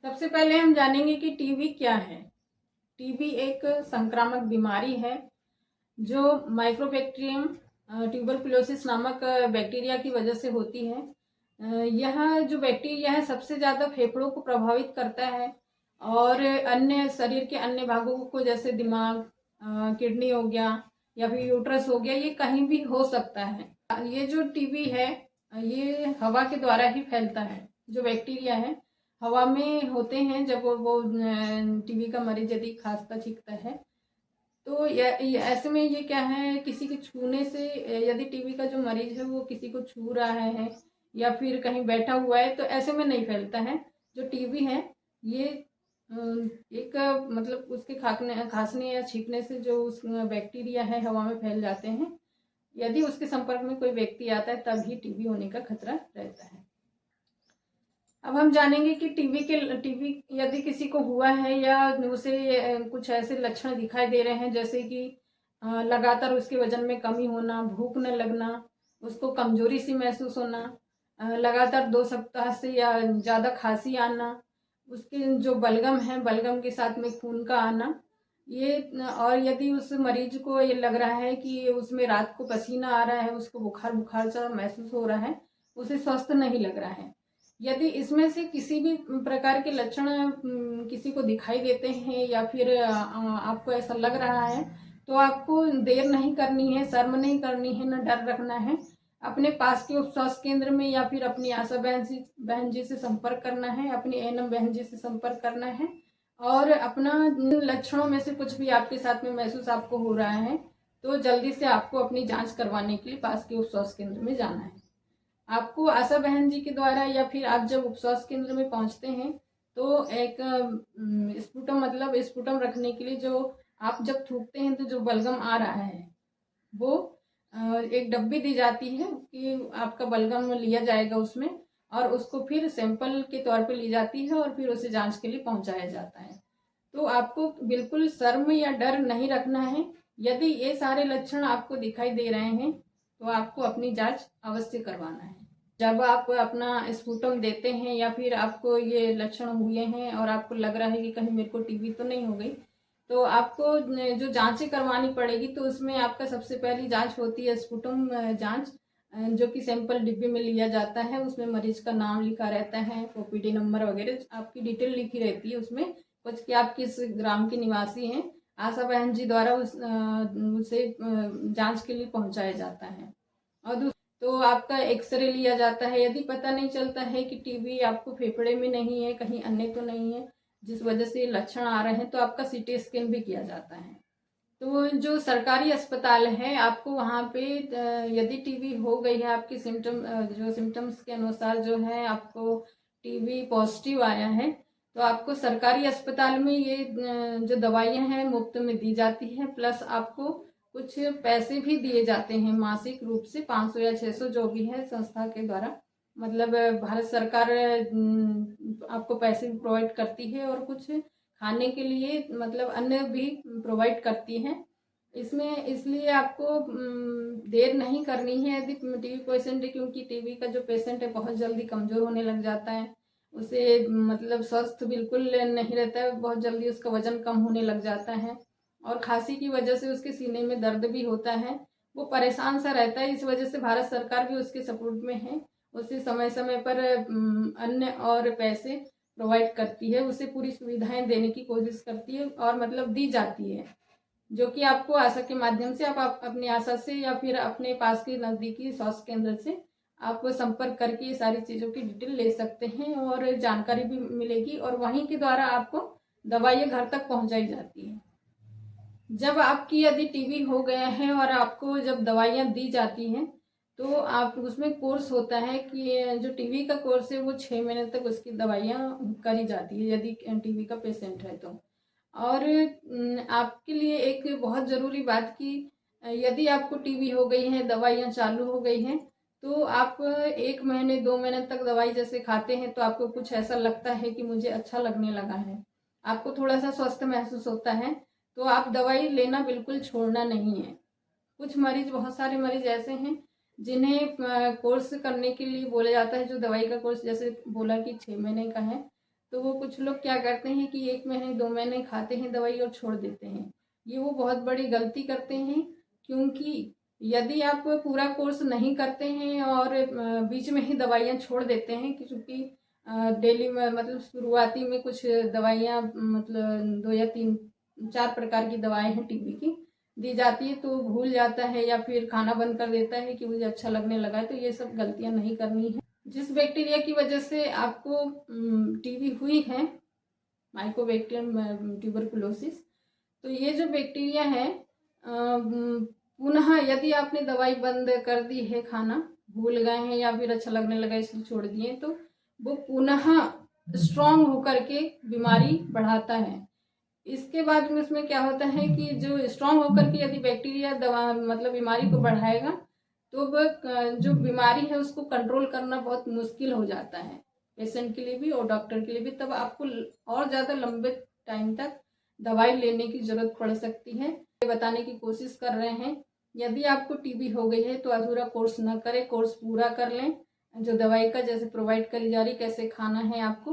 सबसे पहले हम जानेंगे कि टीबी क्या है। टीबी एक संक्रामक बीमारी है जो माइक्रोबैक्टीरियम ट्यूबरकुलोसिस नामक बैक्टीरिया की वजह से होती है। यह जो बैक्टीरिया है सबसे ज़्यादा फेफड़ों को प्रभावित करता है और अन्य शरीर के अन्य भागों को जैसे दिमाग, किडनी हो गया या फिर यूट्रस हो गया, ये कहीं भी हो सकता है। ये जो टीबी है ये हवा के द्वारा ही फैलता है। जो बैक्टीरिया है हवा में होते हैं। जब वो टीबी का मरीज यदि खांसता छींकता है तो ऐसे में ये क्या है, किसी के छूने से यदि टीबी का जो मरीज है वो किसी को छू रहा है या फिर कहीं बैठा हुआ है तो ऐसे में नहीं फैलता है। जो टीबी है ये एक मतलब उसके खांसने या छींकने से जो उस बैक्टीरिया है हवा में फैल जाते हैं। यदि उसके संपर्क में कोई व्यक्ति आता है तभी टीबी होने का खतरा रहता है। अब हम जानेंगे कि टीबी यदि किसी को हुआ है या उसे कुछ ऐसे लक्षण दिखाई दे रहे हैं जैसे कि लगातार उसके वजन में कमी होना, भूख न लगना, उसको कमजोरी सी महसूस होना, लगातार 2 सप्ताह से या ज़्यादा खांसी आना, उसके जो बलगम है बलगम के साथ में खून का आना, ये और यदि उस मरीज को ये लग रहा है कि उसमें रात को पसीना आ रहा है, उसको बुखार बुखार सा महसूस हो रहा है, उसे स्वस्थ नहीं लग रहा है। यदि इसमें से किसी भी प्रकार के लक्षण किसी को दिखाई देते हैं या फिर आपको ऐसा लग रहा है तो आपको देर नहीं करनी है, शर्म नहीं करनी है, न डर रखना है। अपने पास के उप स्वास्थ्य केंद्र में या फिर अपनी आशा बहन जी से संपर्क करना है, अपनी एएनएम बहन जी से संपर्क करना है और अपना लक्षणों में से कुछ भी आपके साथ में महसूस आपको हो रहा है तो जल्दी से आपको अपनी जांच करवाने के लिए पास के उप स्वास्थ्य केंद्र में जाना है। आपको आशा बहन जी के द्वारा या फिर आप जब उप स्वास्थ्य केंद्र में पहुंचते हैं तो एक स्पुटम मतलब स्पुटम रखने के लिए जो आप जब थूकते हैं तो जो बलगम आ रहा है वो एक डब्बी दी जाती है कि आपका बलगम लिया जाएगा उसमें और उसको फिर सैंपल के तौर पे ली जाती है और फिर उसे जांच के लिए पहुंचाया जाता है। तो आपको बिल्कुल शर्म या डर नहीं रखना है। यदि ये सारे लक्षण आपको दिखाई दे रहे हैं तो आपको अपनी जांच अवश्य करवाना है। जब आप अपना स्पुटम देते हैं या फिर आपको ये लक्षण हुए हैं और आपको लग रहा है कि कहीं मेरे को टीबी तो नहीं हो गई, तो आपको जो जांचें करवानी पड़ेगी तो उसमें आपका सबसे पहली जांच होती है स्पुटम जांच, जो कि सैंपल डिब्बे में लिया जाता है। उसमें मरीज का नाम लिखा रहता है, ओपीडी नंबर वगैरह आपकी डिटेल लिखी रहती है उसमें, कुछ कि आप किस ग्राम के निवासी हैं। आशा बहन जी द्वारा उसे जांच के लिए पहुंचाया जाता है। और तो आपका एक्सरे लिया जाता है। यदि पता नहीं चलता है कि टीबी आपको फेफड़े में नहीं है, कहीं अन्य तो नहीं है जिस वजह से लक्षण आ रहे हैं, तो आपका सीटी स्कैन भी किया जाता है। तो जो सरकारी अस्पताल है आपको वहाँ पे यदि टीबी हो गई है, आपकी जो सिम्टम्स के अनुसार जो है आपको टीबी पॉजिटिव आया है, तो आपको सरकारी अस्पताल में ये जो दवाइयाँ हैं मुफ्त में दी जाती हैं, प्लस आपको कुछ पैसे भी दिए जाते हैं मासिक रूप से 500 या 600 जो भी है संस्था के द्वारा। मतलब भारत सरकार आपको पैसे भी प्रोवाइड करती है और कुछ खाने के लिए मतलब अन्य भी प्रोवाइड करती है। इसमें इसलिए आपको देर नहीं करनी है यदि टीबी पेशेंट है, क्योंकि टीबी का जो पेशेंट है बहुत जल्दी कमज़ोर होने लग जाता है। उसे मतलब स्वस्थ बिल्कुल नहीं रहता है, बहुत जल्दी उसका वजन कम होने लग जाता है और खांसी की वजह से उसके सीने में दर्द भी होता है। वो परेशान सा रहता है। इस वजह से भारत सरकार भी उसके सपोर्ट में है। उसे समय समय पर अन्न और पैसे प्रोवाइड करती है, उसे पूरी सुविधाएं देने की कोशिश करती है और मतलब दी जाती है, जो कि आपको आशा के माध्यम से आप अपनी आशा से या फिर अपने पास के नज़दीकी स्वास्थ्य केंद्र से आप संपर्क करके ये सारी चीज़ों की डिटेल ले सकते हैं और जानकारी भी मिलेगी और वहीं के द्वारा आपको दवाइयाँ घर तक पहुंचाई जाती है। जब आपकी यदि टीबी हो गया है और आपको जब दवाइयाँ दी जाती हैं तो आप उसमें कोर्स होता है कि जो टीबी का कोर्स है वो 6 महीने तक उसकी दवाइयाँ करी जाती है यदि टीबी का पेशेंट है तो। और आपके लिए एक बहुत ज़रूरी बात कि यदि आपको टीबी हो गई है, दवाइयाँ चालू हो गई हैं, तो आप 1 महीने 2 महीने तक दवाई जैसे खाते हैं तो आपको कुछ ऐसा लगता है कि मुझे अच्छा लगने लगा है, आपको थोड़ा सा स्वस्थ महसूस होता है, तो आप दवाई लेना बिल्कुल छोड़ना नहीं है। कुछ मरीज, बहुत सारे मरीज ऐसे हैं जिन्हें कोर्स करने के लिए बोला जाता है, जो दवाई का कोर्स जैसे बोला कि 6 महीने का है, तो वो कुछ लोग क्या करते हैं कि 1 महीने 2 महीने खाते हैं दवाई और छोड़ देते हैं। ये वो बहुत बड़ी गलती करते हैं, क्योंकि यदि आप पूरा कोर्स नहीं करते हैं और बीच में ही दवाइयाँ छोड़ देते हैं, क्योंकि डेली में मतलब शुरुआती में कुछ दवाइयाँ मतलब 2 या 3 4 प्रकार की दवाएँ हैं टीबी की दी जाती है, तो भूल जाता है या फिर खाना बंद कर देता है कि मुझे अच्छा लगने लगा है। तो ये सब गलतियाँ नहीं करनी है। जिस बैक्टीरिया की वजह से आपको टीबी हुई है, माइकोबैक्टीरियम ट्यूबरकुलोसिस, तो ये जो बैक्टीरिया है पुनः यदि आपने दवाई बंद कर दी है, खाना भूल गए हैं या फिर अच्छा लगने लगा इसलिए छोड़ दिए, तो वो पुनः स्ट्रांग होकर के बीमारी बढ़ाता है। इसके बाद में उसमें क्या होता है कि जो स्ट्रांग होकर के यदि बैक्टीरिया दवा मतलब बीमारी को बढ़ाएगा, तो वह जो बीमारी है उसको कंट्रोल करना बहुत मुश्किल हो जाता है, पेशेंट के लिए भी और डॉक्टर के लिए भी। तब आपको और ज़्यादा लंबे टाइम तक दवाई लेने की ज़रूरत पड़ सकती है। ये बताने की कोशिश कर रहे हैं, यदि आपको टीबी हो गई है तो अधूरा कोर्स न करें, कोर्स पूरा कर लें। जो दवाई का जैसे प्रोवाइड करी जा रही, कैसे खाना है आपको,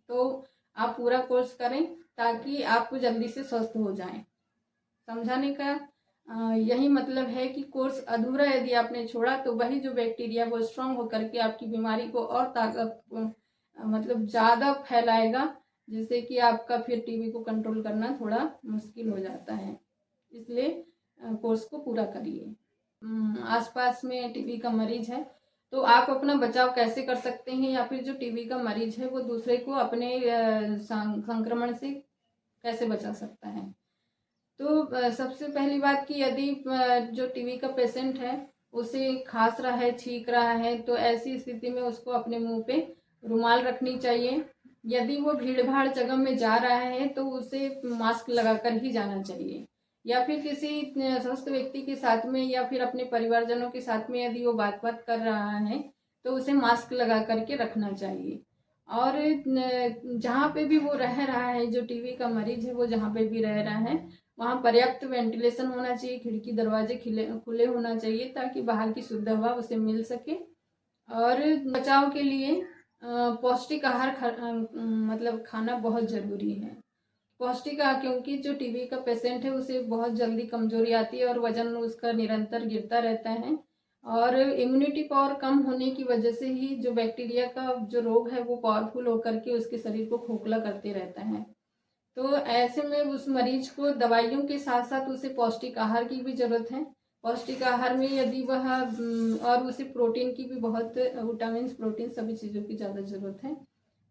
तो आप पूरा कोर्स करें ताकि आप जल्दी से स्वस्थ हो जाएं। समझाने का यही मतलब है कि कोर्स अधूरा यदि आपने छोड़ा तो वही जो बैक्टीरिया वो स्ट्रांग होकर के आपकी बीमारी को और ताकत मतलब ज़्यादा फैलाएगा, जिससे कि आपका फिर टीबी को कंट्रोल करना थोड़ा मुश्किल हो जाता है। इसलिए कोर्स को पूरा करिए। आसपास में टीबी का मरीज है तो आप अपना बचाव कैसे कर सकते हैं, या फिर जो टीबी का मरीज है वो दूसरे को अपने संक्रमण से कैसे बचा सकता है। तो सबसे पहली बात कि यदि जो टीबी का पेशेंट है उसे खांस रहा है, छींक रहा है, तो ऐसी स्थिति में उसको अपने मुंह पे रुमाल रखनी चाहिए। यदि वो भीड़ भाड़ जगह में जा रहा है तो उसे मास्क लगाकर ही जाना चाहिए, या फिर किसी स्वस्थ व्यक्ति के साथ में या फिर अपने परिवारजनों के साथ में यदि वो बात कर रहा है तो उसे मास्क लगा करके रखना चाहिए। और जहाँ पे भी वो रह रहा है, जो टीबी का मरीज है वो जहाँ पे भी रह रहा है वहाँ पर्याप्त वेंटिलेशन होना चाहिए, खिड़की दरवाजे खुले होना चाहिए ताकि बाहर की शुद्ध हवा उसे मिल सके। और बचाव के लिए पौष्टिक आहार मतलब खाना बहुत ज़रूरी है। पौष्टिक आहार, क्योंकि जो टीबी का पेशेंट है उसे बहुत जल्दी कमजोरी आती है और वजन उसका निरंतर गिरता रहता है, और इम्यूनिटी पावर कम होने की वजह से ही जो बैक्टीरिया का जो रोग है वो पावरफुल होकर के उसके शरीर को खोखला करते रहता है। तो ऐसे में उस मरीज को दवाइयों के साथ साथ उसे पौष्टिक आहार की भी ज़रूरत है। पौष्टिक आहार में यदि वह और उसे प्रोटीन की भी बहुत, विटामिन प्रोटीन सभी चीज़ों की ज़्यादा ज़रूरत है।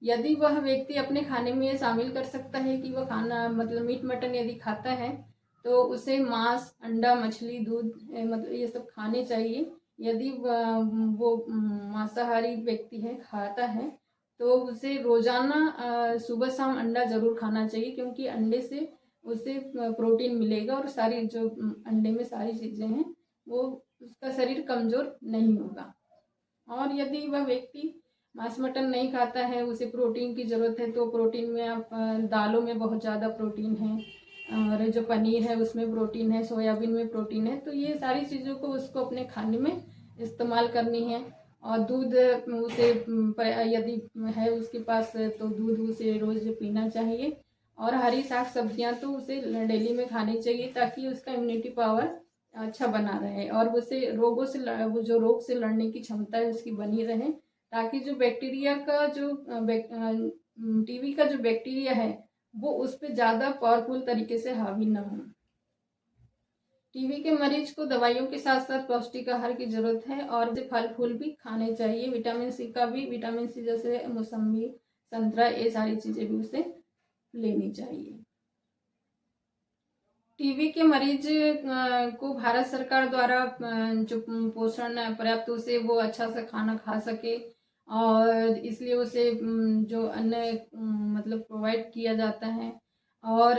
यदि वह व्यक्ति अपने खाने में ये शामिल कर सकता है कि वह खाना मतलब मीट मटन यदि खाता है तो उसे मांस, अंडा, मछली, दूध मतलब ये सब खाने चाहिए। यदि वो मांसाहारी व्यक्ति है, खाता है, तो उसे रोजाना सुबह शाम अंडा जरूर खाना चाहिए, क्योंकि अंडे से उसे प्रोटीन मिलेगा और सारी जो अंडे में सारी चीज़ें हैं वो उसका शरीर कमज़ोर नहीं होगा। और यदि वह व्यक्ति मांस मटन नहीं खाता है, उसे प्रोटीन की ज़रूरत है, तो प्रोटीन में आप दालों में बहुत ज़्यादा प्रोटीन है, और जो पनीर है उसमें प्रोटीन है, सोयाबीन में प्रोटीन है। तो ये सारी चीज़ों को उसको अपने खाने में इस्तेमाल करनी है। और दूध उसे यदि है उसके पास तो दूध उसे रोज़ पीना चाहिए। और हरी साग सब्जियां तो उसे डेली में खानी चाहिए ताकि उसका इम्यूनिटी पावर अच्छा बना रहे और उसे रोगों से वो जो रोग से लड़ने की क्षमता है उसकी बनी रहे, ताकि जो बैक्टीरिया का जो टीबी का जो बैक्टीरिया है वो उस पर ज़्यादा पावरफुल तरीके से हावी ना हो। टीबी के मरीज को दवाइयों के साथ साथ पौष्टिक आहार की जरूरत है, और फल फूल भी खाने चाहिए। विटामिन सी का भी, विटामिन सी जैसे मौसम्बी, संतरा, ये सारी चीज़ें भी उसे लेनी चाहिए। टीबी के मरीज को भारत सरकार द्वारा जो पोषण पर्याप्त उसे वो अच्छा सा खाना खा सके, और इसलिए उसे जो अन्न मतलब प्रोवाइड किया जाता है, और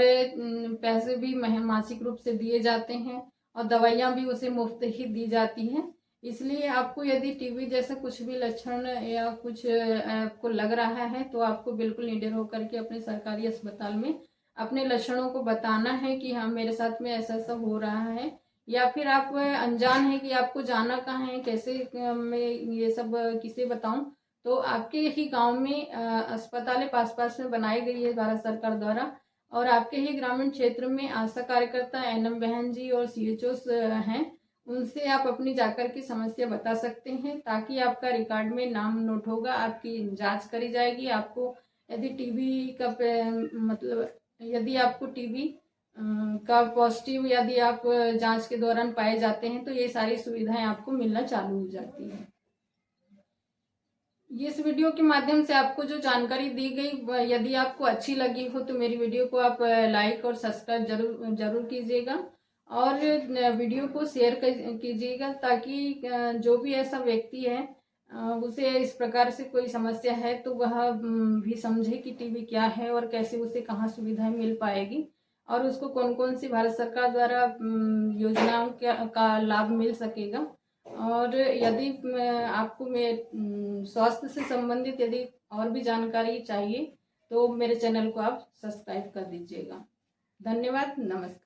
पैसे भी मासिक रूप से दिए जाते हैं, और दवाइयाँ भी उसे मुफ्त ही दी जाती हैं। इसलिए आपको यदि टीबी जैसा कुछ भी लक्षण या कुछ आपको लग रहा है तो आपको बिल्कुल निडर होकर के अपने सरकारी अस्पताल में अपने लक्षणों को बताना है कि हाँ मेरे साथ में ऐसा ऐसा हो रहा है, या फिर आप अनजान है कि आपको जाना कहाँ है, कैसे मैं ये सब किसे बताऊं, तो आपके ही गांव में अस्पताल पास में बनाई गई है भारत सरकार द्वारा, और आपके ही ग्रामीण क्षेत्र में आशा कार्यकर्ता, एनएम बहन जी और सीएचओस हैं, उनसे आप अपनी जाकर की समस्या बता सकते हैं, ताकि आपका रिकॉर्ड में नाम नोट होगा, आपकी जांच करी जाएगी। आपको यदि टीबी का मतलब यदि आपको टीबी का पॉजिटिव यदि आप जांच के दौरान पाए जाते हैं, तो ये सारी सुविधाएं आपको मिलना चालू हो जाती है। इस वीडियो के माध्यम से आपको जो जानकारी दी गई, यदि आपको अच्छी लगी हो तो मेरी वीडियो को आप लाइक और सब्सक्राइब जरूर कीजिएगा, और वीडियो को शेयर कीजिएगा, ताकि जो भी ऐसा व्यक्ति है उसे इस प्रकार से कोई समस्या है तो वह भी समझे कि टीबी क्या है और कैसे उसे कहाँ सुविधाएं मिल पाएगी, और उसको कौन कौन सी भारत सरकार द्वारा योजनाओं का लाभ मिल सकेगा। और यदि आपको स्वास्थ्य से संबंधित यदि और भी जानकारी चाहिए तो मेरे चैनल को आप सब्सक्राइब कर दीजिएगा। धन्यवाद, नमस्कार।